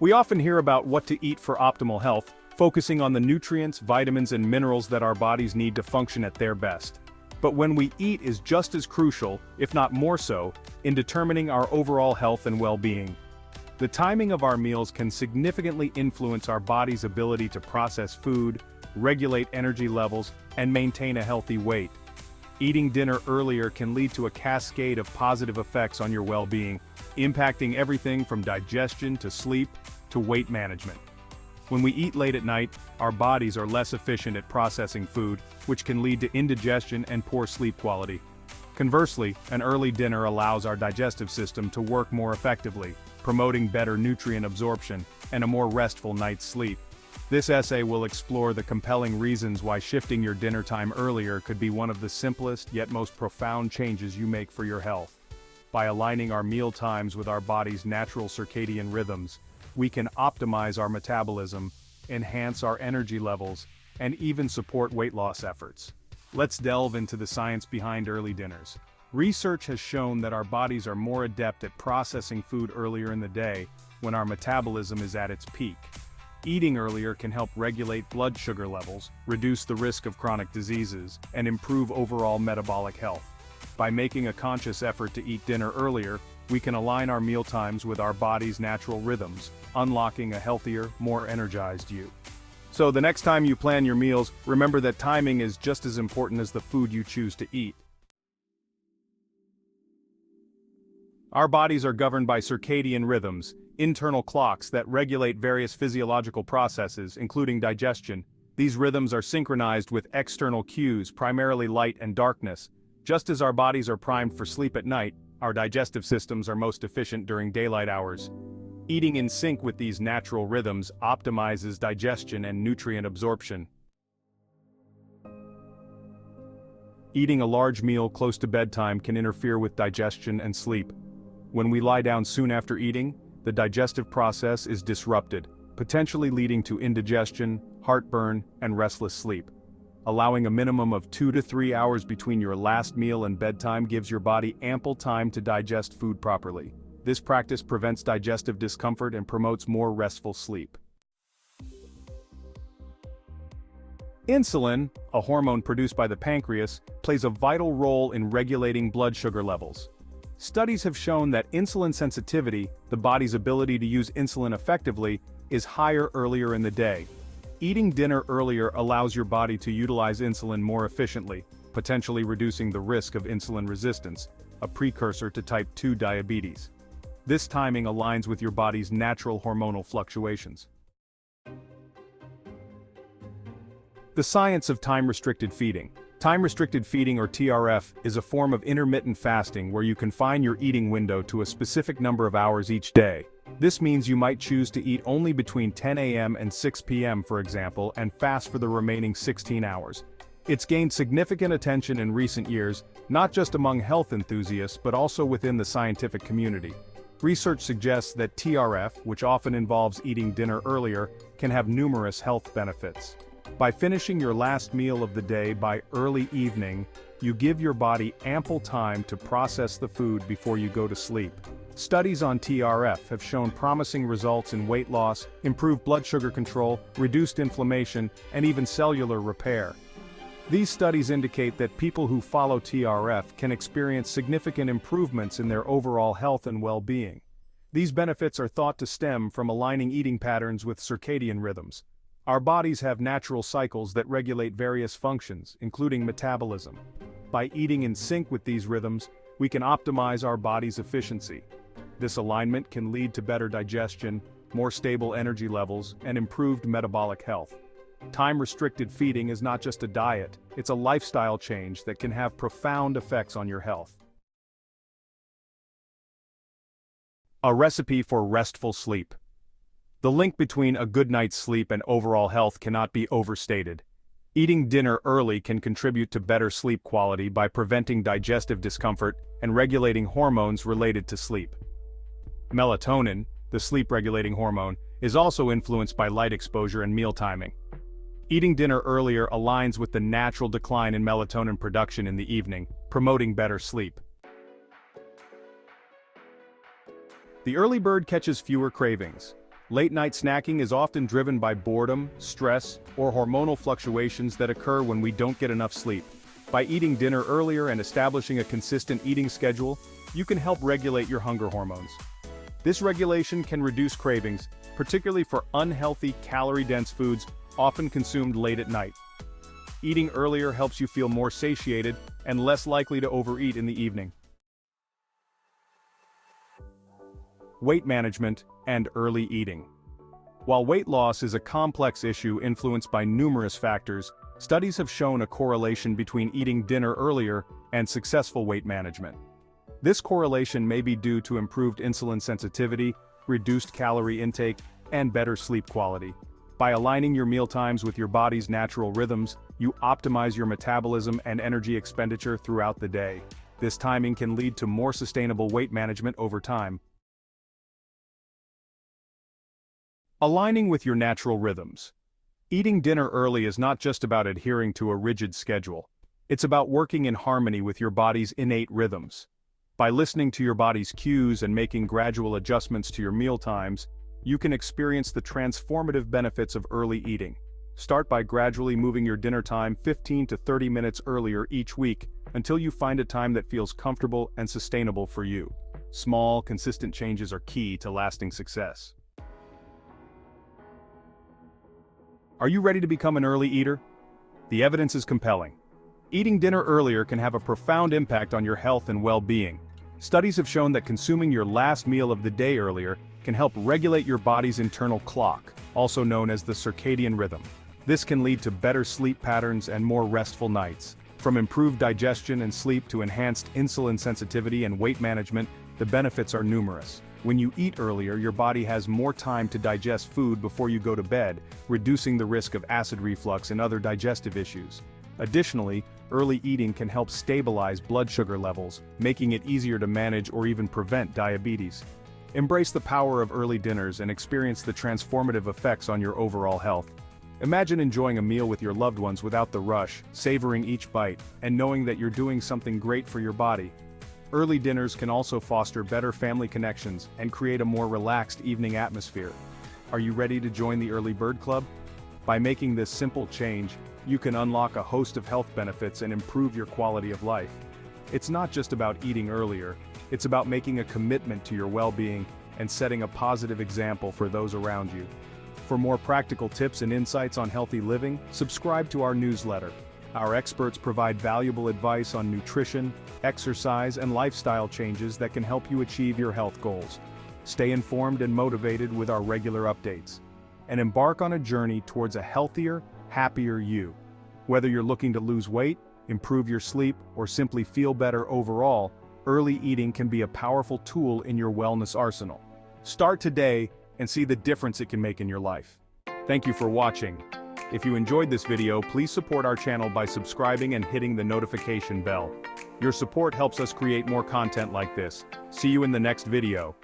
We often hear about what to eat for optimal health, focusing on the nutrients, vitamins, and minerals that our bodies need to function at their best. But when we eat is just as crucial, if not more so, in determining our overall health and well-being. The timing of our meals can significantly influence our body's ability to process food, regulate energy levels, and maintain a healthy weight. Eating dinner earlier can lead to a cascade of positive effects on your well-being, impacting everything from digestion to sleep to weight management. When we eat late at night, our bodies are less efficient at processing food, which can lead to indigestion and poor sleep quality. Conversely, an early dinner allows our digestive system to work more effectively, promoting better nutrient absorption and a more restful night's sleep. This essay will explore the compelling reasons why shifting your dinner time earlier could be one of the simplest yet most profound changes you make for your health. By aligning our meal times with our body's natural circadian rhythms, we can optimize our metabolism, enhance our energy levels, and even support weight loss efforts. Let's delve into the science behind early dinners. Research has shown that our bodies are more adept at processing food earlier in the day, when our metabolism is at its peak. Eating earlier can help regulate blood sugar levels, reduce the risk of chronic diseases, and improve overall metabolic health. By making a conscious effort to eat dinner earlier, we can align our meal times with our body's natural rhythms, unlocking a healthier, more energized you. So the next time you plan your meals, remember that timing is just as important as the food you choose to eat. Our bodies are governed by circadian rhythms, internal clocks that regulate various physiological processes, including digestion. These rhythms are synchronized with external cues, primarily light and darkness. Just as our bodies are primed for sleep at night, our digestive systems are most efficient during daylight hours. Eating in sync with these natural rhythms optimizes digestion and nutrient absorption. Eating a large meal close to bedtime can interfere with digestion and sleep. When we lie down soon after eating, the digestive process is disrupted, potentially leading to indigestion, heartburn, and restless sleep. Allowing a minimum of 2 to 3 hours between your last meal and bedtime gives your body ample time to digest food properly. This practice prevents digestive discomfort and promotes more restful sleep. Insulin, a hormone produced by the pancreas, plays a vital role in regulating blood sugar levels. Studies have shown that insulin sensitivity, the body's ability to use insulin effectively, is higher earlier in the day. Eating dinner earlier allows your body to utilize insulin more efficiently, potentially reducing the risk of insulin resistance, a precursor to type 2 diabetes. This timing aligns with your body's natural hormonal fluctuations. The science of time-restricted feeding. Time-restricted feeding, or TRF, is a form of intermittent fasting where you confine your eating window to a specific number of hours each day. This means you might choose to eat only between 10 a.m. and 6 p.m., for example, and fast for the remaining 16 hours. It's gained significant attention in recent years, not just among health enthusiasts but also within the scientific community. Research suggests that TRF, which often involves eating dinner earlier, can have numerous health benefits. By finishing your last meal of the day by early evening, you give your body ample time to process the food before you go to sleep. Studies on TRF have shown promising results in weight loss, improved blood sugar control, reduced inflammation, and even cellular repair. These studies indicate that people who follow TRF can experience significant improvements in their overall health and well-being. These benefits are thought to stem from aligning eating patterns with circadian rhythms. Our bodies have natural cycles that regulate various functions, including metabolism. By eating in sync with these rhythms, we can optimize our body's efficiency. This alignment can lead to better digestion, more stable energy levels, and improved metabolic health. Time-restricted feeding is not just a diet, it's a lifestyle change that can have profound effects on your health. A recipe for restful sleep. The link between a good night's sleep and overall health cannot be overstated. Eating dinner early can contribute to better sleep quality by preventing digestive discomfort and regulating hormones related to sleep. Melatonin, the sleep-regulating hormone, is also influenced by light exposure and meal timing. Eating dinner earlier aligns with the natural decline in melatonin production in the evening, promoting better sleep. The early bird catches fewer cravings. Late-night snacking is often driven by boredom, stress, or hormonal fluctuations that occur when we don't get enough sleep. By eating dinner earlier and establishing a consistent eating schedule, you can help regulate your hunger hormones. This regulation can reduce cravings, particularly for unhealthy, calorie-dense foods often consumed late at night. Eating earlier helps you feel more satiated and less likely to overeat in the evening. Weight management and early eating. While weight loss is a complex issue influenced by numerous factors, studies have shown a correlation between eating dinner earlier and successful weight management. This correlation may be due to improved insulin sensitivity, reduced calorie intake, and better sleep quality. By aligning your mealtimes with your body's natural rhythms, you optimize your metabolism and energy expenditure throughout the day. This timing can lead to more sustainable weight management over time. Aligning with your natural rhythms. Eating dinner early is not just about adhering to a rigid schedule. It's about working in harmony with your body's innate rhythms. By listening to your body's cues and making gradual adjustments to your meal times, you can experience the transformative benefits of early eating. Start by gradually moving your dinner time 15 to 30 minutes earlier each week until you find a time that feels comfortable and sustainable for you. Small, consistent changes are key to lasting success. Are you ready to become an early eater? The evidence is compelling. Eating dinner earlier can have a profound impact on your health and well-being. Studies have shown that consuming your last meal of the day earlier can help regulate your body's internal clock, also known as the circadian rhythm. This can lead to better sleep patterns and more restful nights. From improved digestion and sleep to enhanced insulin sensitivity and weight management, the benefits are numerous. When you eat earlier, your body has more time to digest food before you go to bed, reducing the risk of acid reflux and other digestive issues. Additionally, early eating can help stabilize blood sugar levels, making it easier to manage or even prevent diabetes. Embrace the power of early dinners and experience the transformative effects on your overall health. Imagine enjoying a meal with your loved ones without the rush, savoring each bite, and knowing that you're doing something great for your body. Early dinners can also foster better family connections and create a more relaxed evening atmosphere. Are you ready to join the Early Bird Club? By making this simple change, you can unlock a host of health benefits and improve your quality of life. It's not just about eating earlier, it's about making a commitment to your well-being and setting a positive example for those around you. For more practical tips and insights on healthy living, subscribe to our newsletter. Our experts provide valuable advice on nutrition, exercise, and lifestyle changes that can help you achieve your health goals. Stay informed and motivated with our regular updates, and embark on a journey towards a healthier, happier you. Whether you're looking to lose weight, improve your sleep, or simply feel better overall, early eating can be a powerful tool in your wellness arsenal. Start today and see the difference it can make in your life. Thank you for watching. If you enjoyed this video, please support our channel by subscribing and hitting the notification bell. Your support helps us create more content like this. See you in the next video.